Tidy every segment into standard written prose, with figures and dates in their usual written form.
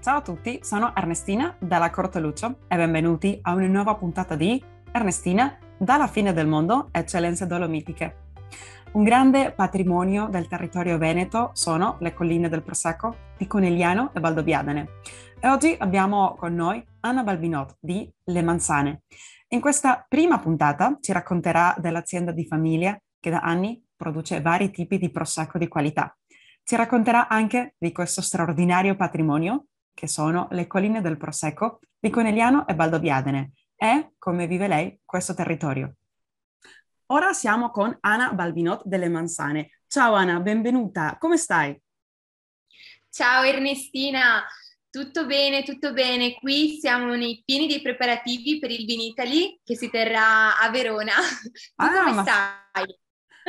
Ciao a tutti, sono Ernestina dalla Corteluccio e benvenuti a una nuova puntata di Ernestina dalla fine del mondo, eccellenze dolomitiche. Un grande patrimonio del territorio veneto sono le colline del Prosecco di Conegliano e Valdobbiadene. E oggi abbiamo con noi Anna Balbinot di Le Manzane. In questa prima puntata ci racconterà dell'azienda di famiglia che da anni produce vari tipi di Prosecco di qualità. Ci racconterà anche di questo straordinario patrimonio che sono le colline del Prosecco di Conegliano e Valdobbiadene e come vive lei questo territorio. Ora siamo con Anna Balbinot delle Manzane. Ciao Anna, benvenuta. Come stai? Ciao Ernestina, tutto bene, tutto bene. Qui siamo nei pieni dei preparativi per il Vinitaly che si terrà a Verona. Tu Ah, come ma stai?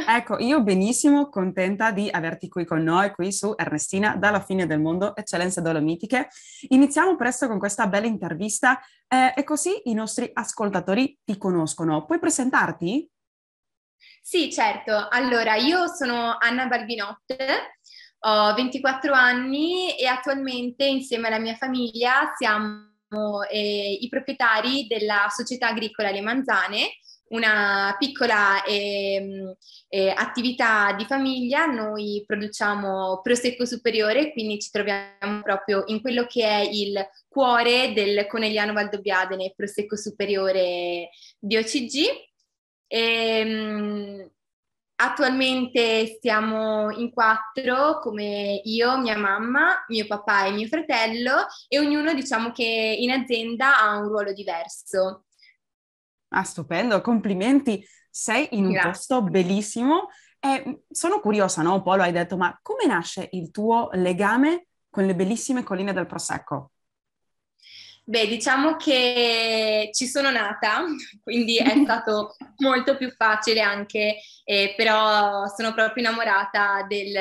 ecco, io benissimo, contenta di averti qui con noi, qui su Ernestina, dalla fine del mondo, eccellenze dolomitiche. Iniziamo presto con questa bella intervista e così i nostri ascoltatori ti conoscono. Puoi presentarti? Sì, certo. Allora, io sono Anna Balbinot, ho 24 anni e attualmente insieme alla mia famiglia siamo i proprietari della società agricola Le Manzane, una piccola attività di famiglia. Noi produciamo prosecco superiore, quindi ci troviamo proprio in quello che è il cuore del Conegliano Valdobbiadene, prosecco superiore DOCG. Attualmente stiamo in quattro, come io, mia mamma, mio papà e mio fratello, e ognuno diciamo che in azienda ha un ruolo diverso. Ah, stupendo, complimenti. Sei in un Grazie. posto bellissimo e sono curiosa, no? Poi lo hai detto, ma come nasce il tuo legame con le bellissime colline del Prosecco? Beh, diciamo che ci sono nata, quindi è stato molto più facile anche, però sono proprio innamorata di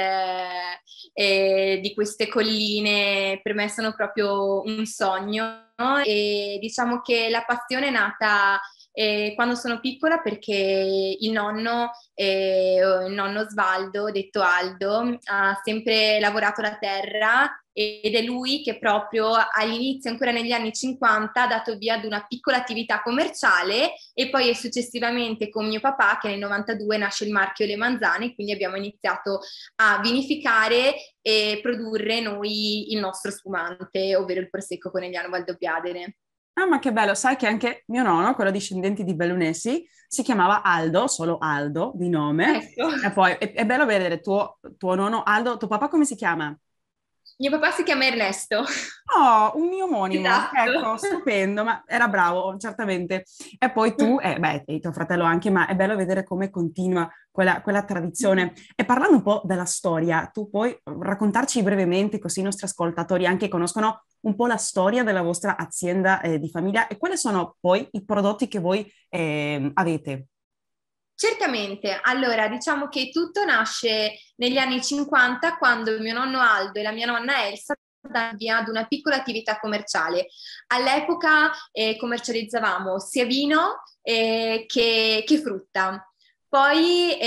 queste colline, per me sono proprio un sogno, no? E diciamo che la passione è nata quando sono piccola perché il nonno Svaldo, detto Aldo, ha sempre lavorato la terra ed è lui che proprio all'inizio, ancora negli anni 50, ha dato via ad una piccola attività commerciale e poi successivamente con mio papà che nel 92 nasce il marchio Le Manzane, quindi abbiamo iniziato a vinificare e produrre noi il nostro spumante, ovvero il Prosecco Conegliano Valdobbiadene. Ah, ma che bello, sai che anche mio nonno, quello discendenti di Bellunesi, si chiamava Aldo, solo Aldo di nome, Ecco. e poi è bello vedere tuo nonno Aldo, tuo papà come si chiama? Mio papà si chiama Ernesto. Oh, un mio omonimo, Esatto. ecco, stupendo, ma era bravo, certamente. E poi tu, e tuo fratello anche, ma è bello vedere come continua quella tradizione. E parlando un po' della storia, tu puoi raccontarci brevemente, così i nostri ascoltatori anche conoscono un po' la storia della vostra azienda, di famiglia e quali sono poi i prodotti che voi, avete? Certamente, allora diciamo che tutto nasce negli anni 50 quando mio nonno Aldo e la mia nonna Elsa danno via ad una piccola attività commerciale. All'epoca commercializzavamo sia vino che frutta. Poi,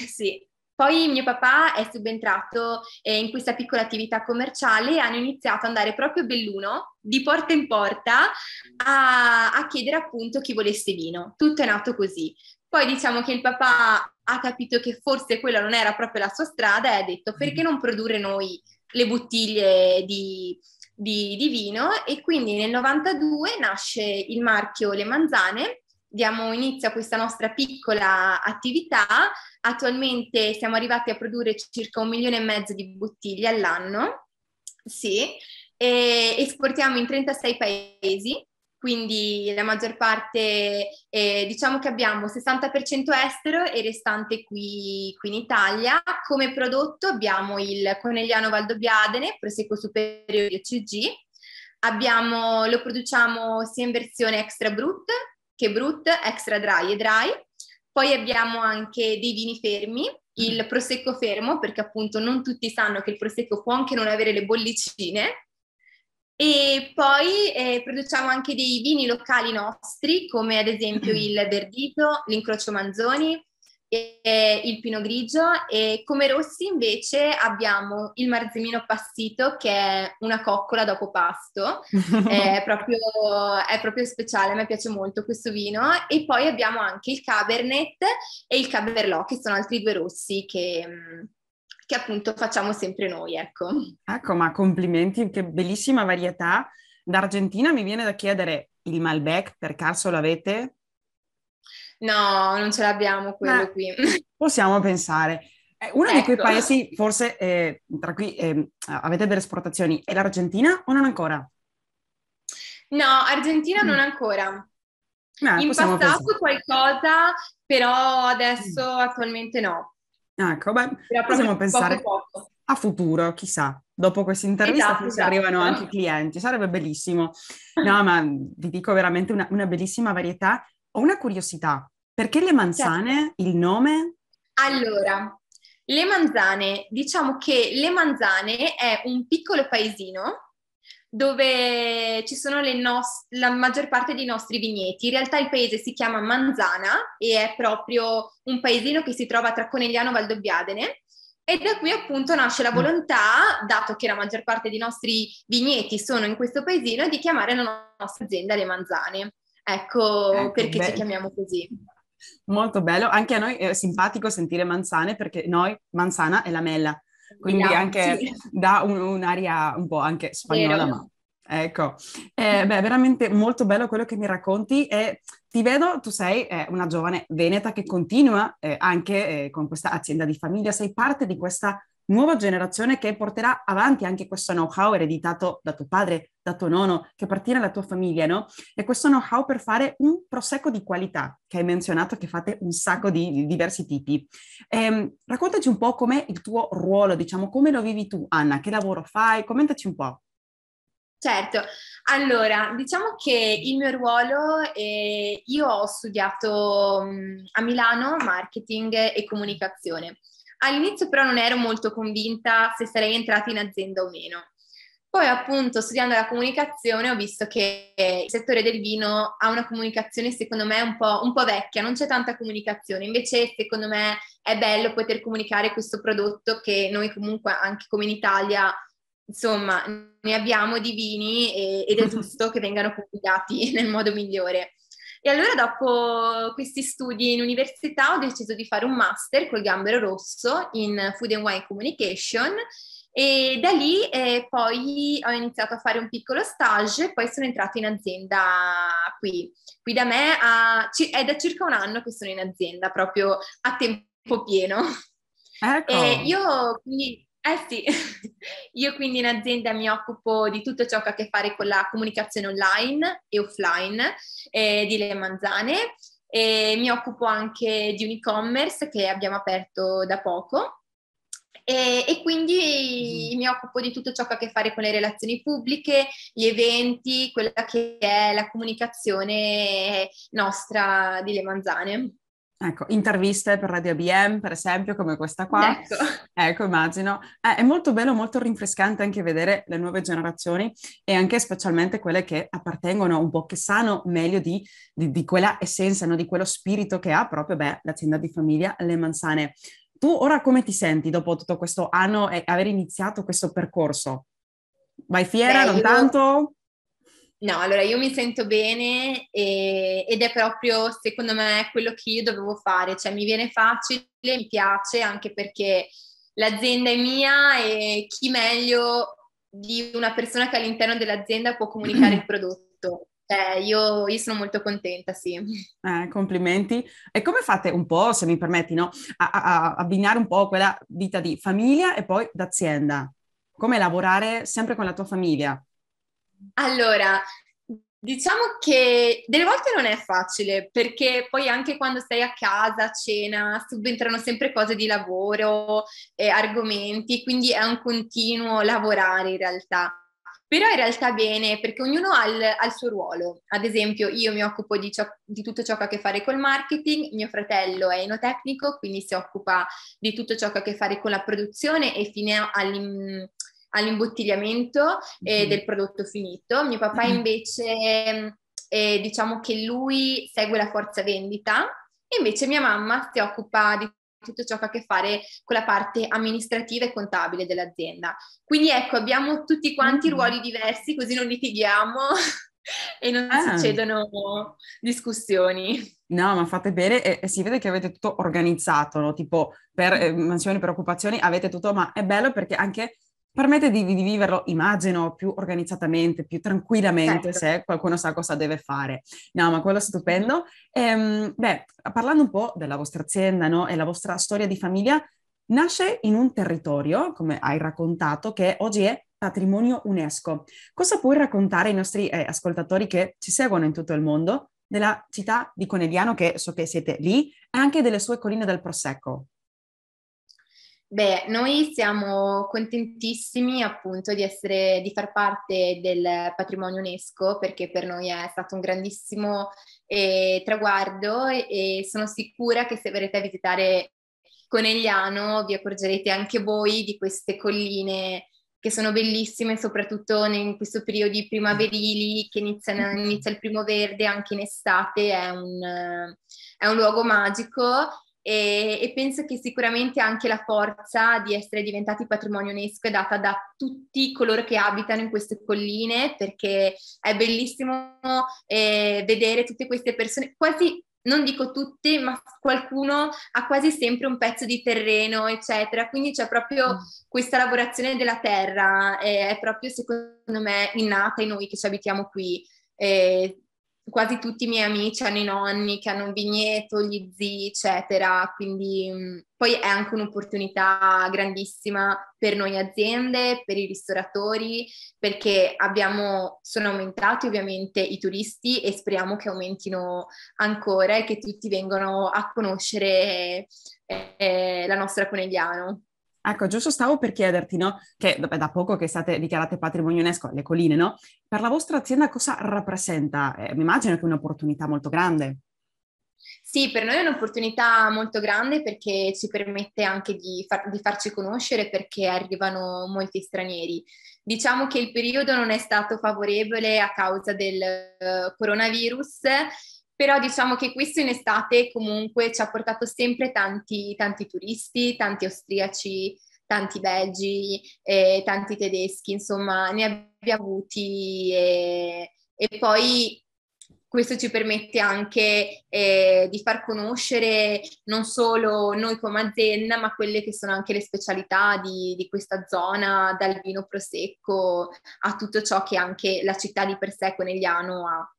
sì, poi mio papà è subentrato in questa piccola attività commerciale e hanno iniziato ad andare proprio a Belluno, di porta in porta, a chiedere appunto chi volesse vino. Tutto è nato così. Poi diciamo che il papà ha capito che forse quella non era proprio la sua strada e ha detto perché non produrre noi le bottiglie di vino, e quindi nel 92 nasce il marchio Le Manzane, diamo inizio a questa nostra piccola attività. Attualmente siamo arrivati a produrre circa 1,5 milioni di bottiglie all'anno, sì, e esportiamo in 36 paesi, quindi la maggior parte, diciamo che abbiamo 60% estero e restante qui in Italia. Come prodotto abbiamo il Conegliano Valdobbiadene, Prosecco Superiore CG, lo produciamo sia in versione extra brut che brut, extra dry e dry. Poi abbiamo anche dei vini fermi, il prosecco fermo, perché appunto non tutti sanno che il prosecco può anche non avere le bollicine. E poi produciamo anche dei vini locali nostri, come ad esempio il Verdito, l'Incrocio Manzoni, e il Pinot Grigio, e come rossi invece abbiamo il Marzemino Passito, che è una coccola dopo pasto, è proprio speciale, a me piace molto questo vino, e poi abbiamo anche il Cabernet e il Cabernet, che sono altri due rossi che appunto facciamo sempre noi, ecco. Ecco, ma complimenti, che bellissima varietà. D'Argentina mi viene da chiedere il Malbec, per caso l'avete? No, non ce l'abbiamo quello qui. Possiamo pensare. Uno di quei Ecco. paesi, forse tra cui avete delle esportazioni, è l'Argentina o non ancora? No, Argentina non ancora. In Possiamo pensare. passato qualcosa, però adesso Mm. attualmente no. Ecco, beh, Però proprio possiamo poco pensare poco. a futuro, chissà. Dopo questa intervista Esatto, forse arrivano esatto. anche clienti, sarebbe bellissimo. No, ma vi dico veramente una bellissima varietà. Ho una curiosità, perché le Certo. manzane, il nome? Allora, le Manzane, diciamo che Le Manzane è un piccolo paesino dove ci sono la maggior parte dei nostri vigneti. In realtà il paese si chiama Manzana e è proprio un paesino che si trova tra Conegliano e Valdobbiadene. E da qui appunto nasce la volontà, dato che la maggior parte dei nostri vigneti sono in questo paesino, di chiamare la nostra azienda Le Manzane. Ecco Ecco, perché ci beh, chiamiamo così. molto bello. Anche a noi è simpatico sentire manzane perché noi manzana è la mela, quindi Sì, anche dà un'aria un po' anche vero. spagnola, ma ecco. Beh, veramente molto bello quello che mi racconti e ti vedo, tu sei una giovane veneta che continua anche con questa azienda di famiglia, sei parte di questa nuova generazione che porterà avanti anche questo know-how ereditato da tuo padre, da tuo nonno, che appartiene alla tua famiglia, no? E questo know-how per fare un prosecco di qualità, che hai menzionato che fate un sacco di diversi tipi. Raccontaci un po' com'è il tuo ruolo, diciamo, come lo vivi tu, Anna, che lavoro fai? Commentaci un po'. Certo, allora diciamo che il mio ruolo, io ho studiato a Milano marketing e comunicazione. All'inizio però non ero molto convinta se sarei entrata in azienda o meno. Poi appunto studiando la comunicazione ho visto che il settore del vino ha una comunicazione secondo me un po' vecchia, non c'è tanta comunicazione, invece secondo me è bello poter comunicare questo prodotto che noi comunque anche come in Italia insomma, ne abbiamo di vini ed è giusto che vengano pubblicati nel modo migliore. E allora dopo questi studi in università ho deciso di fare un master col Gambero Rosso in Food and Wine Communication e da lì poi ho iniziato a fare un piccolo stage e poi sono entrata in azienda qui. Qui da me è da circa un anno che sono in azienda, proprio a tempo pieno. E Ecco. io quindi, eh sì, io quindi in azienda mi occupo di tutto ciò che ha a che fare con la comunicazione online e offline di Le Manzane e mi occupo anche di un e-commerce che abbiamo aperto da poco e quindi mi occupo di tutto ciò che ha a che fare con le relazioni pubbliche, gli eventi, quella che è la comunicazione nostra di Le Manzane. Ecco, interviste per Radio ABM, per esempio, come questa qua. Ecco. Ecco, immagino. È molto bello, molto rinfrescante anche vedere le nuove generazioni e anche specialmente quelle che appartengono un po', che sanno meglio di quella essenza, no? Di quello spirito che ha proprio, beh, l'azienda di famiglia Le Manzane. Tu ora come ti senti dopo tutto questo anno e aver iniziato questo percorso? Vai fiera, Beh, non io tanto? no, allora io mi sento bene ed è proprio secondo me quello che io dovevo fare, cioè mi viene facile, mi piace anche perché l'azienda è mia e chi meglio di una persona che all'interno dell'azienda può comunicare il prodotto. Io sono molto contenta, sì. Complimenti. E come fate un po', se mi permetti, no, a abbinare un po' quella vita di famiglia e poi d'azienda? Come lavorare sempre con la tua famiglia? Allora, diciamo che delle volte non è facile perché poi anche quando stai a casa, a cena, subentrano sempre cose di lavoro, argomenti, quindi è un continuo lavorare in realtà. Però in realtà bene perché ognuno ha il suo ruolo. Ad esempio, io mi occupo di tutto ciò che ha a che fare col marketing, mio fratello è enotecnico, quindi si occupa di tutto ciò che ha a che fare con la produzione e fino all'imbottigliamento Mhm. del prodotto finito. Mio papà invece, diciamo che lui segue la forza vendita e invece mia mamma si occupa di tutto ciò che ha a che fare con la parte amministrativa e contabile dell'azienda. Quindi ecco, abbiamo tutti quanti Mm. ruoli diversi, così non litighiamo e non Ah. succedono discussioni. No, ma fate bene e si vede che avete tutto organizzato, no? Tipo per mansioni, per occupazioni, avete tutto, ma è bello perché anche permette di viverlo, immagino, più organizzatamente, più tranquillamente, Certo. se qualcuno sa cosa deve fare. No, ma quello è stupendo. Beh, parlando un po' della vostra azienda, no? E la vostra storia di famiglia, nasce in un territorio, come hai raccontato, che oggi è patrimonio UNESCO. Cosa puoi raccontare ai nostri ascoltatori che ci seguono in tutto il mondo della città di Conegliano, che so che siete lì, e anche delle sue colline del Prosecco? Beh, noi siamo contentissimi appunto di far parte del patrimonio UNESCO perché per noi è stato un grandissimo traguardo e sono sicura che se verrete a visitare Conegliano vi accorgerete anche voi di queste colline che sono bellissime, soprattutto in questo periodo primaverili che inizia il primo verde anche in estate, è un luogo magico e penso che sicuramente anche la forza di essere diventati patrimonio UNESCO è data da tutti coloro che abitano in queste colline, perché è bellissimo vedere tutte queste persone, quasi non dico tutte, ma qualcuno ha quasi sempre un pezzo di terreno, eccetera. Quindi c'è proprio questa lavorazione della terra, è proprio secondo me innata in noi che ci abitiamo qui. Eh, Quasi tutti i miei amici hanno i nonni che hanno un vigneto, gli zii, eccetera, quindi poi è anche un'opportunità grandissima per noi aziende, per i ristoratori, perché sono aumentati ovviamente i turisti e speriamo che aumentino ancora e che tutti vengano a conoscere la nostra Conegliano. Ecco, giusto stavo per chiederti, no? Che vabbè, da poco che state dichiarate patrimonio UNESCO, le colline, no? Per la vostra azienda cosa rappresenta? Mi immagino che è un'opportunità molto grande. Sì, per noi è un'opportunità molto grande perché ci permette anche di farci conoscere perché arrivano molti stranieri. Diciamo che il periodo non è stato favorevole a causa del coronavirus, però diciamo che questo in estate comunque ci ha portato sempre tanti turisti, tanti austriaci, tanti belgi, tanti tedeschi, insomma ne abbiamo avuti e poi questo ci permette anche di far conoscere non solo noi come azienda, ma quelle che sono anche le specialità di questa zona, dal vino prosecco a tutto ciò che anche la città di per sé, Conegliano, ha.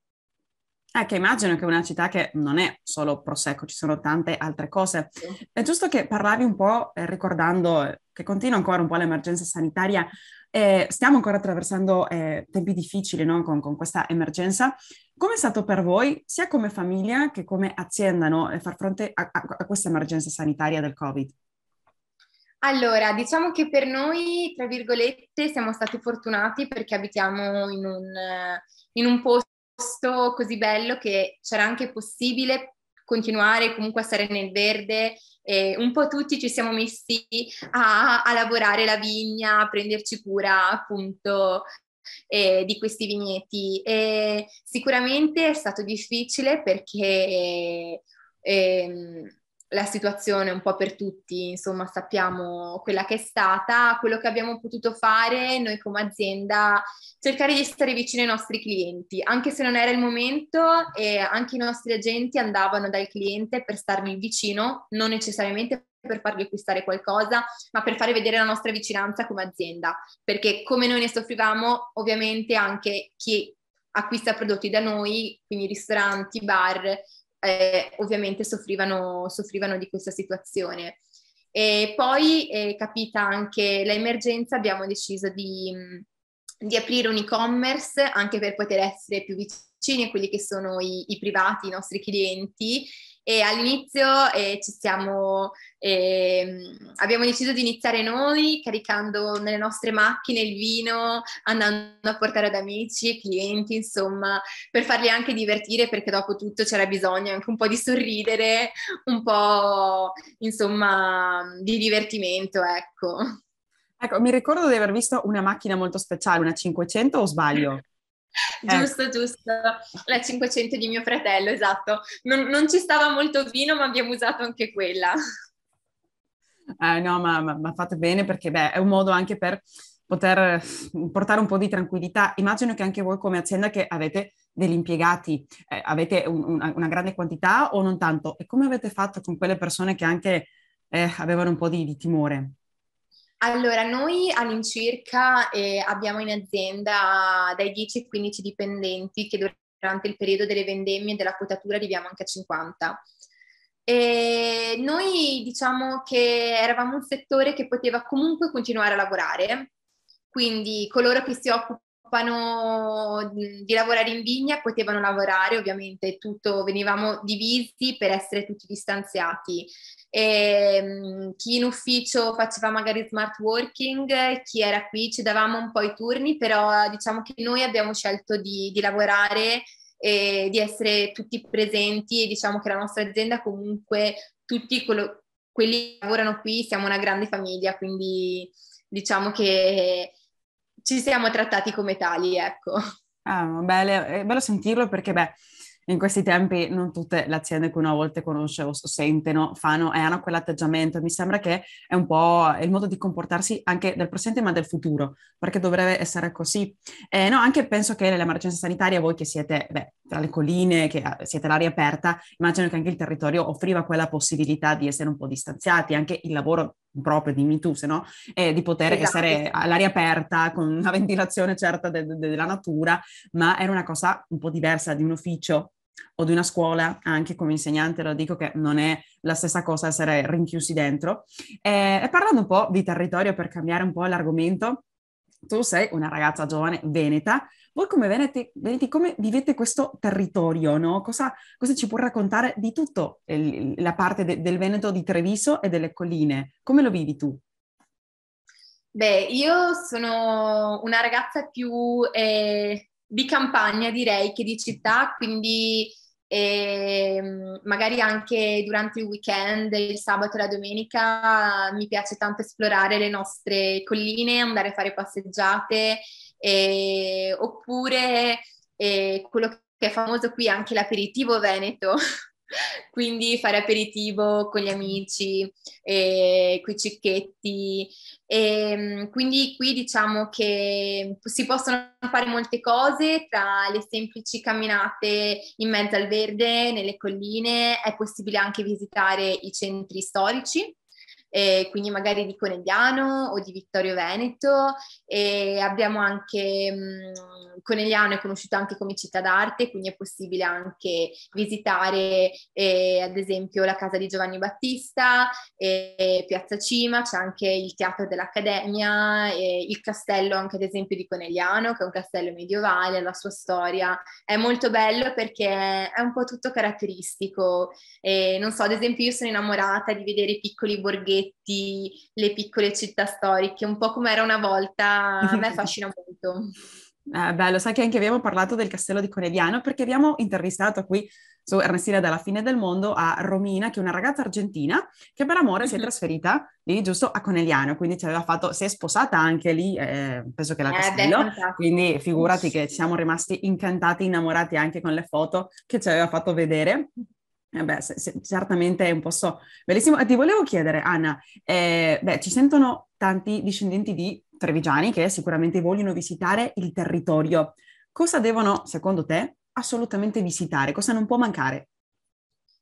Che immagino che è una città che non è solo Prosecco, ci sono tante altre cose. È giusto che parlavi un po', ricordando che continua ancora un po' l'emergenza sanitaria, stiamo ancora attraversando tempi difficili, no? Con questa emergenza. Come è stato per voi, sia come famiglia che come azienda, no? Far fronte a questa emergenza sanitaria del Covid? Allora, diciamo che per noi, tra virgolette, siamo stati fortunati perché abitiamo in un posto così bello che c'era anche possibile continuare comunque a stare nel verde. E un po' tutti ci siamo messi a lavorare la vigna, a prenderci cura appunto di questi vigneti. E sicuramente è stato difficile perché la situazione un po' per tutti, insomma, sappiamo quella che è stata. Quello che abbiamo potuto fare noi come azienda, cercare di stare vicino ai nostri clienti, anche se non era il momento, e anche i nostri agenti andavano dal cliente per stargli vicino, non necessariamente per fargli acquistare qualcosa, ma per fare vedere la nostra vicinanza come azienda, perché come noi ne soffrivamo, ovviamente anche chi acquista prodotti da noi, quindi ristoranti, bar, ovviamente soffrivano di questa situazione. E poi, capita anche l'emergenza, abbiamo deciso di aprire un e-commerce anche per poter essere più vicini a quelli che sono i privati, i nostri clienti. E all'inizio abbiamo deciso di iniziare noi caricando nelle nostre macchine il vino, andando a portare ad amici e clienti, insomma, per farli anche divertire perché dopo tutto c'era bisogno anche un po' di sorridere, un po' insomma di divertimento, ecco. Ecco, mi ricordo di aver visto una macchina molto speciale, una 500 o sbaglio? Ecco. Giusto, giusto, la 500 di mio fratello, esatto. Non ci stava molto vino, ma abbiamo usato anche quella. No, ma fate bene perché beh, è un modo anche per poter portare un po' di tranquillità. Immagino che anche voi come azienda che avete degli impiegati, avete una grande quantità o non tanto? E come avete fatto con quelle persone che anche avevano un po' di timore? Allora, noi all'incirca abbiamo in azienda dai 10 ai 15 dipendenti che durante il periodo delle vendemmie e della quotatura arriviamo anche a 50. E noi diciamo che eravamo un settore che poteva comunque continuare a lavorare, quindi coloro che si occupano di lavorare in vigna potevano lavorare, ovviamente tutto venivamo divisi per essere tutti distanziati. Chi in ufficio faceva magari smart working, chi era qui ci davamo un po' i turni, però diciamo che noi abbiamo scelto di lavorare e di essere tutti presenti e diciamo che la nostra azienda comunque quelli che lavorano qui siamo una grande famiglia, quindi diciamo che ci siamo trattati come tali, ecco. Ah, è bello sentirlo perché, beh, in questi tempi non tutte le aziende che uno a volte conosce o sentono fanno e hanno quell'atteggiamento. Mi sembra che è un po' il modo di comportarsi anche del presente ma del futuro, perché dovrebbe essere così. No, anche penso che nell'emergenza sanitaria, voi che siete, beh, tra le colline, che siete all'aria aperta, immagino che anche il territorio offriva quella possibilità di essere un po' distanziati, anche il lavoro proprio, dimmi tu, se no, di poter Esatto, essere sì. all'aria aperta con una ventilazione certa della natura, ma era una cosa un po' diversa di un ufficio o di una scuola, anche come insegnante lo dico che non è la stessa cosa essere rinchiusi dentro. E parlando un po' di territorio per cambiare un po' l'argomento, tu sei una ragazza giovane veneta, voi come veneti come vivete questo territorio, no? Cosa ci puoi raccontare di tutto la parte del Veneto di Treviso e delle colline? Come lo vivi tu? Beh, io sono una ragazza più di campagna, direi, che di città, quindi magari anche durante il weekend, il sabato e la domenica, mi piace tanto esplorare le nostre colline, andare a fare passeggiate, oppure quello che è famoso qui, anche l'aperitivo veneto. Quindi fare aperitivo con gli amici, con i cicchetti, quindi qui diciamo che si possono fare molte cose, tra le semplici camminate in mezzo al verde, nelle colline, è possibile anche visitare i centri storici. Quindi magari di Conegliano o di Vittorio Veneto, e abbiamo anche Conegliano è conosciuto anche come città d'arte, quindi è possibile anche visitare ad esempio la casa di Giovanni Battista, Piazza Cima, c'è anche il Teatro dell'Accademia, il castello anche ad esempio di Conegliano, che è un castello medievale, la sua storia è molto bello perché è un po' tutto caratteristico. Non so, ad esempio io sono innamorata di vedere i piccoli borghetti, le piccole città storiche, un po' come era una volta, a me affascina molto. Bello, sai che anche abbiamo parlato del castello di Conegliano perché abbiamo intervistato qui su Ernestina dalla fine del mondo a Romina, che è una ragazza argentina che per amore si è trasferita lì giusto a Conegliano, quindi ci aveva fatto, si è sposata anche lì, penso che era al Beh, castello, quindi fantastico. figurati che ci siamo rimasti incantati, innamorati anche con le foto che ci aveva fatto vedere. Beh, certamente è un posto bellissimo. E ti volevo chiedere, Anna, beh, ci sentono tanti discendenti di trevigiani che sicuramente vogliono visitare il territorio. Cosa devono, secondo te, assolutamente visitare? Cosa non può mancare?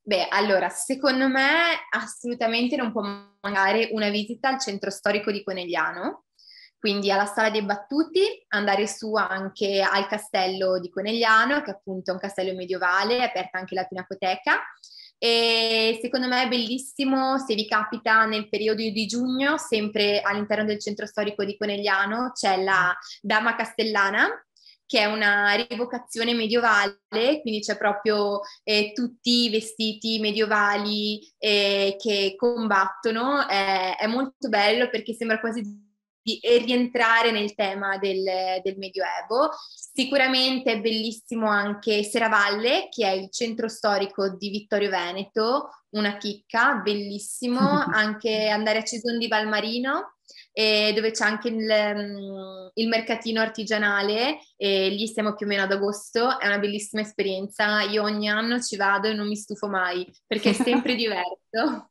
Beh, allora, secondo me assolutamente non può mancare una visita al centro storico di Conegliano, quindi alla Sala dei Battuti, andare su anche al castello di Conegliano, che appunto è un castello medievale, è aperta anche la Pinacoteca. E secondo me è bellissimo se vi capita nel periodo di giugno, sempre all'interno del centro storico di Conegliano, c'è la Dama Castellana, che è una rievocazione medievale, quindi c'è proprio tutti i vestiti medievali che combattono. È molto bello perché sembra quasi di rientrare nel tema del Medioevo. Sicuramente è bellissimo anche Serravalle, che è il centro storico di Vittorio Veneto, una chicca, bellissimo. Anche andare a Cison di Valmarino, dove c'è anche il mercatino artigianale, e lì siamo più o meno ad agosto, è una bellissima esperienza, io ogni anno ci vado e non mi stufo mai, perché è sempre diverso.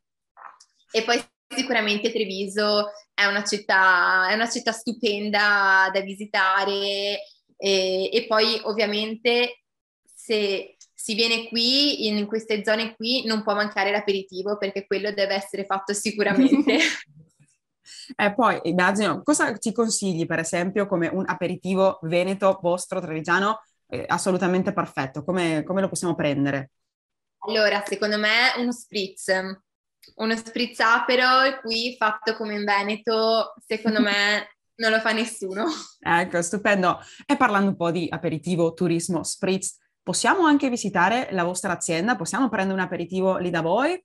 E poi sicuramente Treviso è una città stupenda da visitare, e poi ovviamente se si viene qui, in queste zone qui, non può mancare l'aperitivo, perché quello deve essere fatto sicuramente. E poi immagino, cosa ci consigli per esempio come un aperitivo veneto, vostro, trevigiano, assolutamente perfetto? Come lo possiamo prendere? Allora, secondo me uno spritz Aperol qui fatto come in Veneto, secondo me non lo fa nessuno. Ecco, stupendo. E parlando un po' di aperitivo, turismo, spritz, possiamo anche visitare la vostra azienda? Possiamo prendere un aperitivo lì da voi?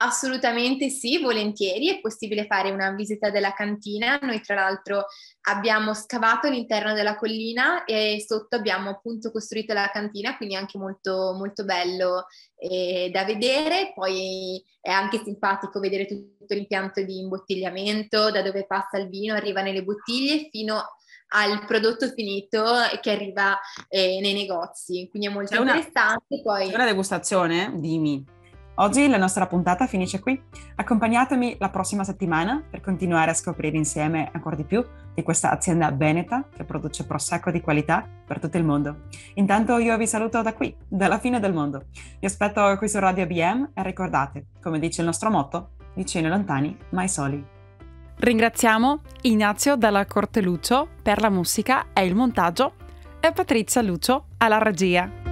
Assolutamente sì, volentieri, è possibile fare una visita della cantina. Noi tra l'altro abbiamo scavato all'interno della collina e sotto abbiamo appunto costruito la cantina, quindi anche molto, molto bello da vedere. Poi è anche simpatico vedere tutto l'impianto di imbottigliamento, da dove passa il vino, arriva nelle bottiglie fino al prodotto finito che arriva nei negozi, quindi è molto interessante. C'è Poi una degustazione? Dimmi. Oggi la nostra puntata finisce qui. Accompagnatemi la prossima settimana per continuare a scoprire insieme ancora di più di questa azienda veneta che produce prosecco di qualità per tutto il mondo. Intanto io vi saluto da qui, dalla fine del mondo. Vi aspetto qui su Radio BM e ricordate, come dice il nostro motto, vicini e lontani, mai soli. Ringraziamo Ignazio dalla Corte Lucio per la musica e il montaggio e Patrizia Lucio alla regia.